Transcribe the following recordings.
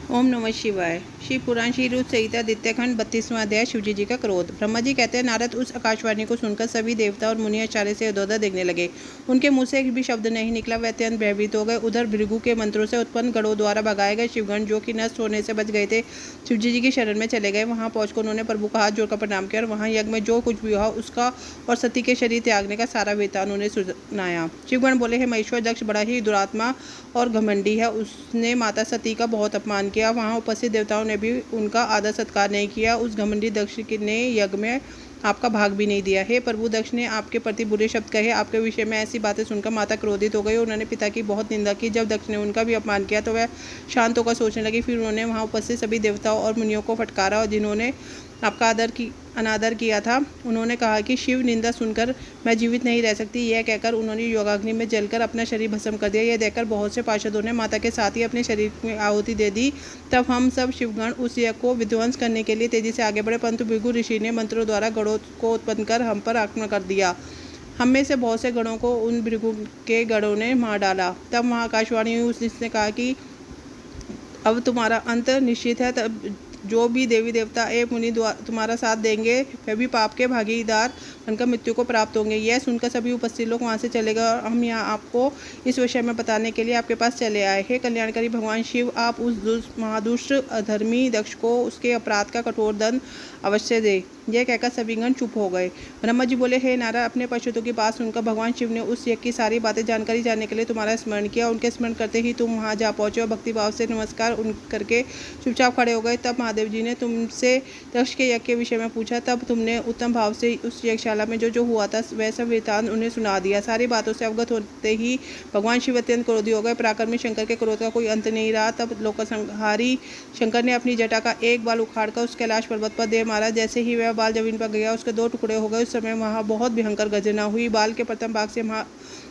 ओम नमः शिवाय। शिव पुराण श्री रुद्र संहिता द्वितीय खंड 32वां अध्याय शिवजी जी का क्रोध। ब्रह्मा जी कहते हैं, नारद उस आकाशवाणी को सुनकर सभी देवता और मुनि आश्चर्य से इधर-उधर देखने लगे। उनके मुंह से एक भी शब्द नहीं निकला। वे अत्यंत भयभीत हो गए। उधर भृगु के मंत्रों से उत्पन्न गणों द्वारा भगाए गए शिवगण, जो कि नष्ट होने से बच गए थे, शिवजी जी की शरण में चले गए। वहां पहुंचकर उन्होंने प्रभु का हाथ जोड़कर प्रणाम किया और वहां यज्ञ में जो कुछ भी हुआ उसका और सती के शरीर त्यागने का सारा वृत्तांत उन्होंने सुनाया। शिवगण बोले, हे महेश्वर, दक्ष बड़ा ही दुरात्मा और घमंडी है। उसने माता सती का बहुत अपमान किया। वहां उपस्थित देवताओं ने भी उनका आदर सत्कार नहीं किया। उस घमंडी दक्ष ने यज्ञ में आपका भाग भी नहीं दिया। हे प्रभु, दक्ष ने आपके प्रति बुरे शब्द कहे। आपके विषय में ऐसी बातें सुनकर माता क्रोधित हो गई। उन्होंने पिता की बहुत निंदा की। जब दक्ष ने उनका भी अपमान किया तो वह शांत होकर सोचने लगी। फिर उन्होंने वहां उपस्थित सभी देवताओं और मुनियों को फटकारा और जिन्होंने आपका अनादर किया था। उन्होंने कहा कि शिव निंदा सुनकर मैं जीवित नहीं रह सकती। यह कहकर उन्होंने योगाग्नि में जलकर अपना शरीर भस्म कर दिया। यह देखकर बहुत से पार्षदों ने माता के साथ ही अपने शरीर में आहुति दे दी। तब हम सब शिवगण उस यज्ञ को विध्वंस करने के लिए तेजी से आगे बढ़े, परंतु भृगु ऋषि ने मंत्रों द्वारा गणों को उत्पन्न कर हम पर आक्रमण कर दिया। हम में से बहुत से गणों को उन भृगु के गणों ने मार डाला। तब वहाँ आकाशवाणी हुई। उसने कहा कि अब तुम्हारा अंत निश्चित है। तब जो भी देवी देवता एवं मुनि तुम्हारा साथ देंगे वे भी पाप के भागीदार बनकर मृत्यु को प्राप्त होंगे। यह सुनकर सभी उपस्थित लोग वहां से चले गए और हम यहाँ आपको इस विषय में बताने के लिए आपके पास चले आए। हे कल्याणकारी भगवान शिव, आप उस महादुष्ट अधर्मी दक्ष को उसके अपराध का कठोर दंड अवश्य दे। यह कहकर सभी गण चुप हो गए। ब्रह्मा जी बोले, हे नारद, अपने पश्चातों की बात सुनकर भगवान शिव ने उस यज्ञ की सारी बातें जानकारी जानने के लिए तुम्हारा स्मरण किया। उनके स्मरण करते ही तुम वहां जा पहुंचे और भक्तिभाव से नमस्कार करके चुपचाप खड़े हो गए। तब महादेव जी ने तुमसे दक्ष के यज्ञ के विषय में पूछा। तब तुमने उत्तम भाव से उस यज्ञशाला में जो हुआ था वह सब वृत्तांत उन्हें सुना दिया। सारी बातों से अवगत होते ही भगवान शिव अत्यंत क्रोधी हो गए। पराक्रमी शंकर के क्रोध का कोई अंत नहीं रहा। तब लोकसंहारी शंकर ने अपनी जटा का एक बाल उखाड़कर उस कैलाश पर्वत पर दे मारा। जैसे ही वह बाल जमीन पर गया उसके 2 टुकड़े हो गए। उस समय वहां बहुत भयंकर गर्जना हुई। बाल के प्रथम भाग से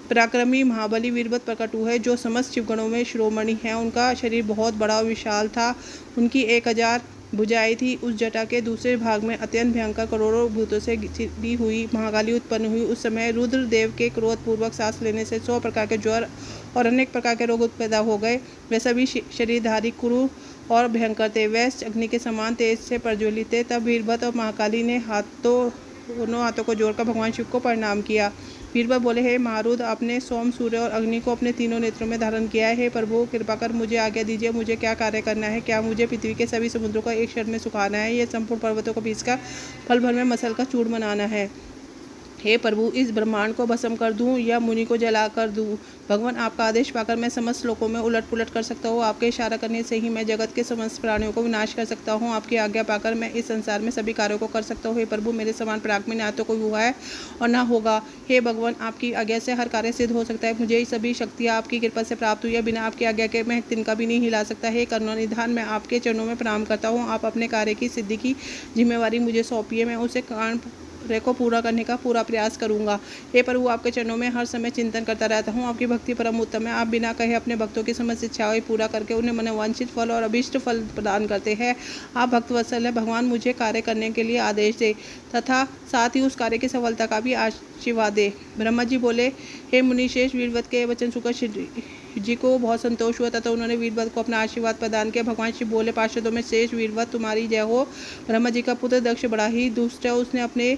पराक्रमी महाबली वीरभद्र प्रकट हुए, जो समस्त शिवगणों में शिरोमणि हैं। उनका शरीर बहुत बड़ा और विशाल था। उनकी 1000 भुजाएं थी। उस जटा के दूसरे भाग में अत्यंत भयंकर करोड़ों भूतों से घिरी हुई महाकाली उत्पन्न हुई। उस समय रुद्र देव के क्रोध पूर्वक सांस लेने से 100 प्रकार के ज्वर और अनेक प्रकार के रोग पैदा हो गए। वे सभी शरीरधारी कुरु और भयंकर थे। वे अग्नि के समान तेज से प्रज्वलित थे। तब वीरभद्र और महाकाली ने दोनों हाथों को जोड़कर भगवान शिव को प्रणाम किया। वीरभद्र बोले, हे महारुद्र, आपने सोम, सूर्य और अग्नि को अपने तीनों नेत्रों में धारण किया है। हे प्रभु, कृपा कर मुझे आज्ञा दीजिए। मुझे क्या कार्य करना है? क्या मुझे पृथ्वी के सभी समुद्रों को एक क्षण में सुखाना है? यह संपूर्ण पर्वतों को पीसकर पल भर में मसल का चूर्ण बनाना है? हे प्रभु, इस ब्रह्मांड को भस्म कर दूं या मुनि को जला कर दूं? भगवान, आपका आदेश पाकर मैं समस्त लोकों में उलट पुलट कर सकता हूँ। आपके इशारा करने से ही मैं जगत के समस्त प्राणियों को विनाश कर सकता हूँ। आपकी आज्ञा पाकर मैं इस संसार में सभी कार्यों को कर सकता हूँ। हे प्रभु, मेरे समान पराक्रमी ना तो कोई हुआ है और ना होगा। हे भगवान, आपकी आज्ञा से हर कार्य सिद्ध हो सकता है। मुझे सभी शक्तियाँ आपकी कृपा से प्राप्त हुई है। बिना आपकी आज्ञा के मैं तिनका भी नहीं हिला सकता। हे करुणानिधान, मैं आपके चरणों में प्रणाम करता हूँ। आप अपने कार्य की सिद्धि की जिम्मेवारी मुझे सौंपिए। मैं उसे को पूरा करने का पूरा प्रयास करूंगा। हे प्रभु, आपके चरणों में हर समय चिंतन करता रहता हूँ। आपकी भक्ति परम उत्तम है। आप बिना कहे अपने भक्तों की समस्त इच्छाएं पूरा करके उन्हें मनोवांछित फल और अभीष्ट फल प्रदान करते हैं। आप भक्तवत्सल है। भगवान, मुझे कार्य करने के लिए आदेश दे तथा साथ ही उस कार्य की सफलता का भी आशीर्वाद दे। ब्रह्मा जी बोले, हे मुनिश्रेष्ठ, वीरभद्र के वचन सुनकर जी को बहुत संतोष हुआ तथा उन्होंने वीरभद्र को अपना आशीर्वाद प्रदान किया। भगवान शिव बोले, पार्षदों में श्रेष्ठ वीरभद्र, तुम्हारी जय हो। ब्रह्मा जी का पुत्र दक्ष बड़ा ही दुष्ट है। उसने अपने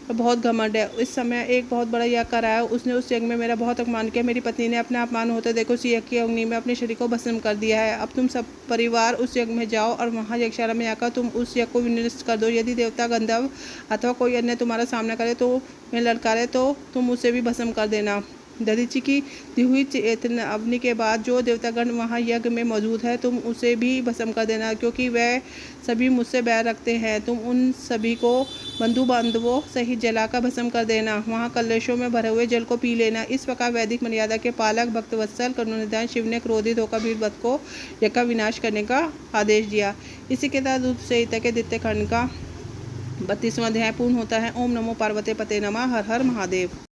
बहुत घमंड है। इस समय एक बहुत बड़ा यज्ञ कराया। उसने उस यज्ञ में मेरा बहुत अपमान किया। मेरी पत्नी ने अपने अपमान होते देखो उस यज्ञ की अग्नि में अपने शरीर को भस्म कर दिया है। अब तुम सब परिवार उस यज्ञ में जाओ और वहाँ यज्ञशाला में आकर तुम उस यज्ञ को विनष्ट कर दो। यदि देवता, गंधर्व अथवा कोई अन्य तुम्हारा सामना करे तो मैं ललकारे तो तुम उसे भी भस्म कर देना। दधीचि की दी हुई चेतना अग्नि के बाद जो देवतागण वहाँ यज्ञ में मौजूद है तुम उसे भी भस्म कर देना, क्योंकि वह सभी मुझसे बैर रखते हैं। तुम उन सभी को बंधु बांधवों सहित जलाकर भस्म कर देना। वहाँ कलशों में भरे हुए जल को पी लेना। इस प्रकार वैदिक मर्यादा के पालक भक्तवत्सल करुणानिधान शिव ने क्रोधित होकर वीरभद्र को यज्ञ का विनाश करने का आदेश दिया। इसी के तहत रुद्र संहिता के द्वितीय खंड का 32वां अध्याय पूर्ण होता है। ओम नमो पार्वती पते नमः। हर हर महादेव।